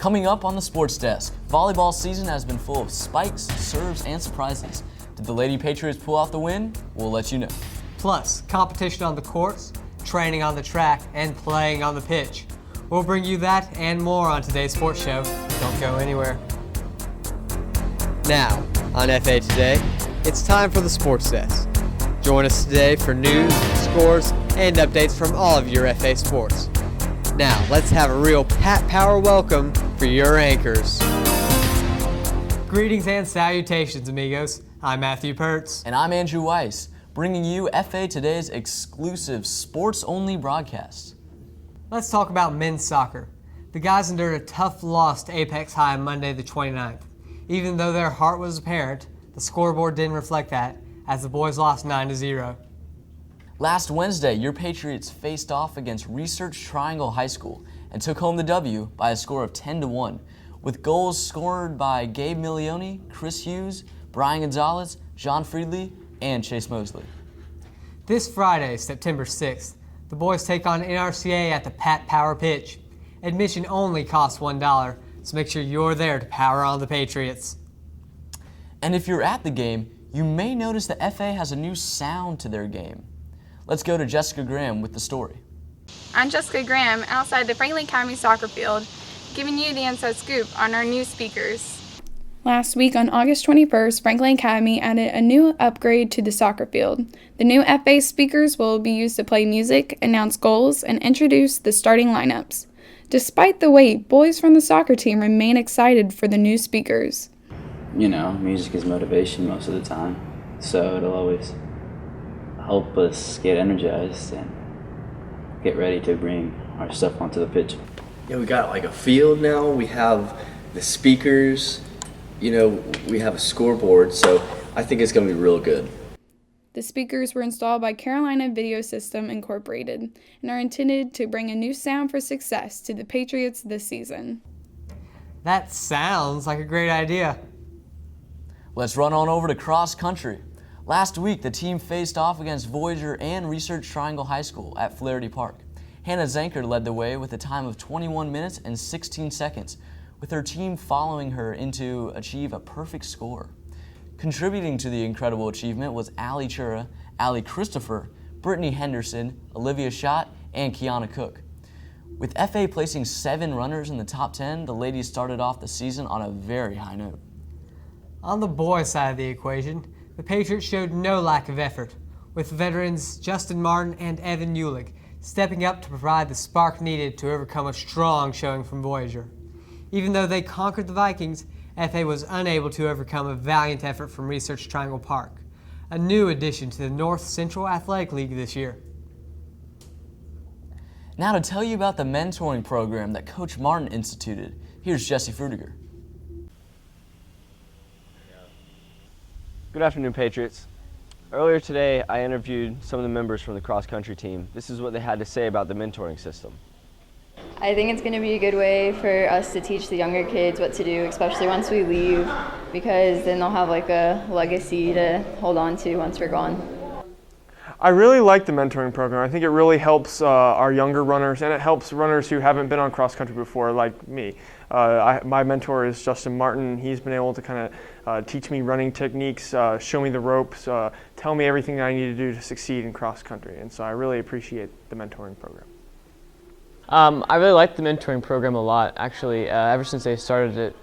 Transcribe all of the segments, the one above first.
Coming up on the Sports Desk, volleyball season has been full of spikes, serves, and surprises. Did the Lady Patriots pull off the win? We'll let you know. Plus, competition on the courts, training on the track, and playing on the pitch. We'll bring you that and more on today's sports show. Don't go anywhere. Now, on FA Today, it's time for the Sports Desk. Join us today for news, scores, and updates from all of your FA sports. Now, let's have a real Pat Power welcome for your anchors. Greetings and salutations, amigos. I'm Matthew Pertz. And I'm Andrew Weiss, bringing you FA Today's exclusive sports-only broadcast. Let's talk about men's soccer. The guys endured a tough loss to Apex High on Monday the 29th. Even though their heart was apparent, the scoreboard didn't reflect that, as the boys lost 9-0. Last Wednesday, your Patriots faced off against Research Triangle High School and took home the W by a score of 10-1, with goals scored by Gabe Milioni, Chris Hughes, Brian Gonzalez, John Friedley, and Chase Mosley. This Friday, September 6th, the boys take on NRCA at the Pat Power Pitch. Admission only costs $1, so make sure you're there to power on the Patriots. And if you're at the game, you may notice that FA has a new sound to their game. Let's go to Jessica Graham with the story. I'm Jessica Graham outside the Franklin Academy soccer field, giving you the inside scoop on our new speakers. Last week on August 21st, Franklin Academy added a new upgrade to the soccer field. The new FA speakers will be used to play music, announce goals, and introduce the starting lineups. Despite the wait, boys from the soccer team remain excited for the new speakers. You know, music is motivation most of the time, so it'll always help us get energized and get ready to bring our stuff onto the pitch. Yeah, we got like a field now, we have the speakers, we have a scoreboard, so I think it's going to be real good. The speakers were installed by Carolina Video System Incorporated and are intended to bring a new sound for success to the Patriots this season. That sounds like a great idea. Let's run on over to cross country. Last week, the team faced off against Voyager and Research Triangle High School at Flaherty Park. Hannah Zanker led the way with a time of 21 minutes and 16 seconds, with her team following her in to achieve a perfect score. Contributing to the incredible achievement was Allie Chura, Allie Christopher, Brittany Henderson, Olivia Schott, and Kiana Cook. With FA placing 7 runners in the top 10, the ladies started off the season on a very high note. On the boys' side of the equation, the Patriots showed no lack of effort, with veterans Justin Martin and Evan Ulick stepping up to provide the spark needed to overcome a strong showing from Voyager. Even though they conquered the Vikings, FA was unable to overcome a valiant effort from Research Triangle Park, a new addition to the North Central Athletic League this year. Now to tell you about the mentoring program that Coach Martin instituted, here's Jesse Frudiger. Good afternoon, Patriots. Earlier today, I interviewed some of the members from the cross-country team. This is what they had to say about the mentoring system. I think it's going to be a good way for us to teach the younger kids what to do, especially once we leave, because then they'll have like a legacy to hold on to once we're gone. I really like the mentoring program. I think it really helps our younger runners, and it helps runners who haven't been on cross country before, like me. My mentor is Justin Martin. He's been able to kind of teach me running techniques, show me the ropes, tell me everything that I need to do to succeed in cross country. And so I really appreciate the mentoring program. I really like the mentoring program a lot. Actually, ever since they started it,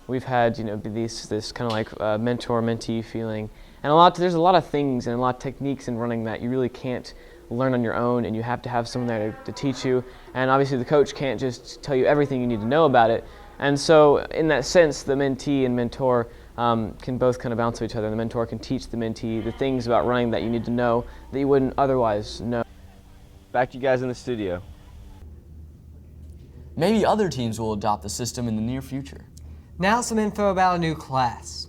we've had this kind of like mentor-mentee feeling. And there's a lot of things and a lot of techniques in running that you really can't learn on your own, and you have to have someone there to teach you. And obviously the coach can't just tell you everything you need to know about it. And so in that sense, the mentee and mentor can both kind of bounce off each other. The mentor can teach the mentee the things about running that you need to know that you wouldn't otherwise know. Back to you guys in the studio. Maybe other teams will adopt the system in the near future. Now some info about a new class.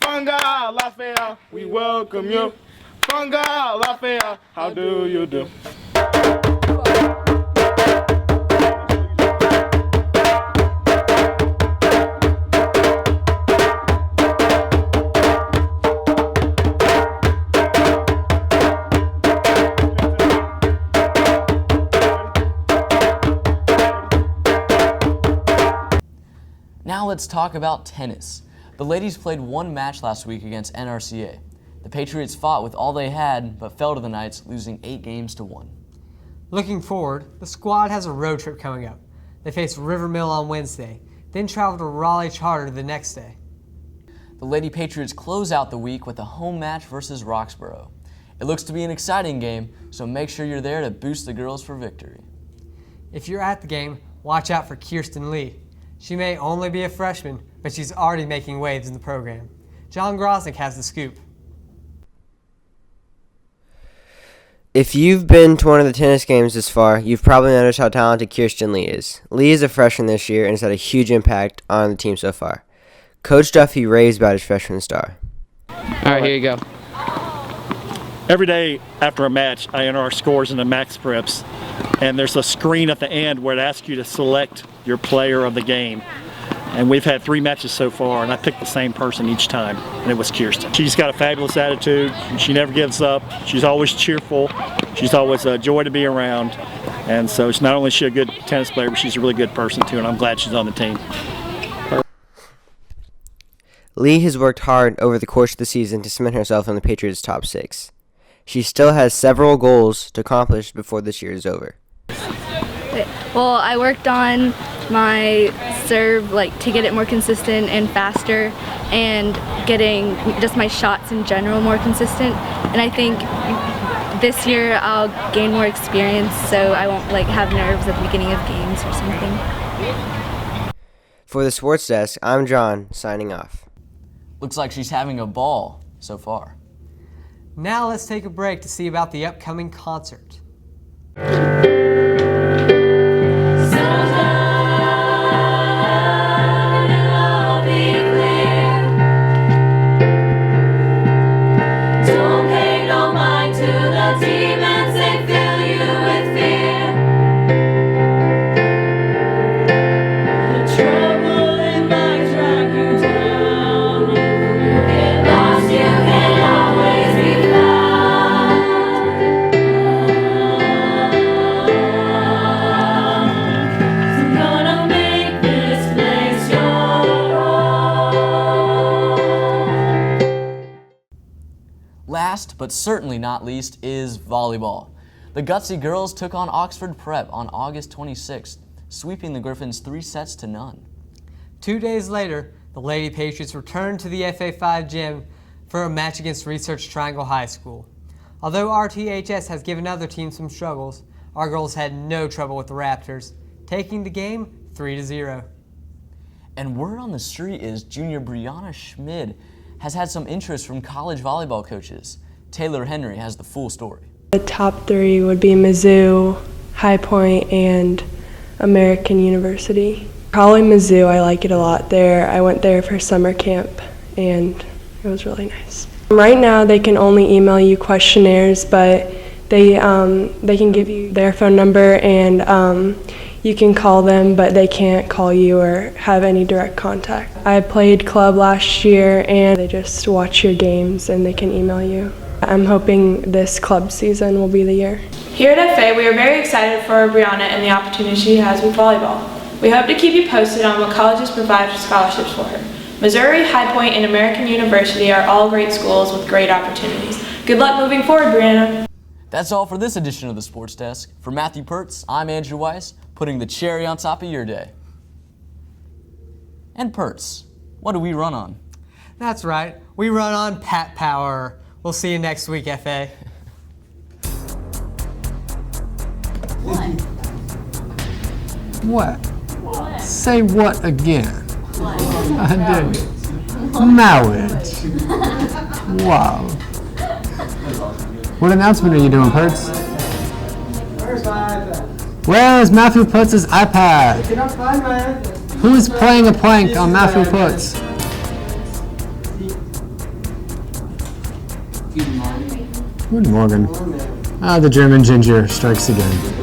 Funga Lafayette, we welcome you. Funga Lafayette, how do you do? Now let's talk about tennis. The ladies played one match last week against NRCA. The Patriots fought with all they had, but fell to the Knights, losing 8 games to 1. Looking forward, the squad has a road trip coming up. They face River Mill on Wednesday, then travel to Raleigh Charter the next day. The Lady Patriots close out the week with a home match versus Roxborough. It looks to be an exciting game, so make sure you're there to boost the girls for victory. If you're at the game, watch out for Kirsten Lee. She may only be a freshman, but she's already making waves in the program. John Grosnick has the scoop. If you've been to one of the tennis games this far, you've probably noticed how talented Kirsten Lee is. Lee is a freshman this year and has had a huge impact on the team so far. Coach Duffy raves about his freshman star. All right, here you go. Every day after a match, I enter our scores into Max Preps, and there's a screen at the end where it asks you to select your player of the game. And we've had 3 matches so far, and I picked the same person each time, and it was Kirsten. She's got a fabulous attitude, and she never gives up. She's always cheerful. She's always a joy to be around. And so not only is she a good tennis player, but she's a really good person too, and I'm glad she's on the team. Lee has worked hard over the course of the season to cement herself in the Patriots' top 6. She still has several goals to accomplish before this year is over. Well, I worked on my serve to get it more consistent and faster, and getting just my shots in general more consistent. And I think this year I'll gain more experience, so I won't have nerves at the beginning of games or something. For the Sports Desk, I'm John, signing off. Looks like she's having a ball so far. Now let's take a break to see about the upcoming concert. Last, but certainly not least, is volleyball. The Gutsy girls took on Oxford Prep on August 26th, sweeping the Griffins 3-0. 2 days later, the Lady Patriots returned to the FA5 gym for a match against Research Triangle High School. Although RTHS has given other teams some struggles, our girls had no trouble with the Raptors, taking the game 3-0. And word on the street is junior Brianna Schmid has had some interest from college volleyball coaches. Taylor Henry has the full story. The top 3 would be Mizzou, High Point, and American University. Probably Mizzou, I like it a lot there. I went there for summer camp, and it was really nice. Right now, they can only email you questionnaires, but they can give you their phone number, and you can call them, but they can't call you or have any direct contact. I played club last year, and they just watch your games and they can email you. I'm hoping this club season will be the year. Here at FA, we are very excited for Brianna and the opportunity she has with volleyball. We hope to keep you posted on what colleges provide for scholarships for her. Missouri, High Point, and American University are all great schools with great opportunities. Good luck moving forward, Brianna. That's all for this edition of the Sports Desk. For Matthew Pertz, I'm Andrew Weiss, putting the cherry on top of your day. And Pertz, what do we run on? That's right, we run on Pat Power. We'll see you next week, FA. What? Say what again? I didn't. Marriage. Wow. What announcement are you doing, Pertz? Where is Matthew Putz's iPad? Who is playing a prank on Matthew Putz? Good morning. The German ginger strikes again.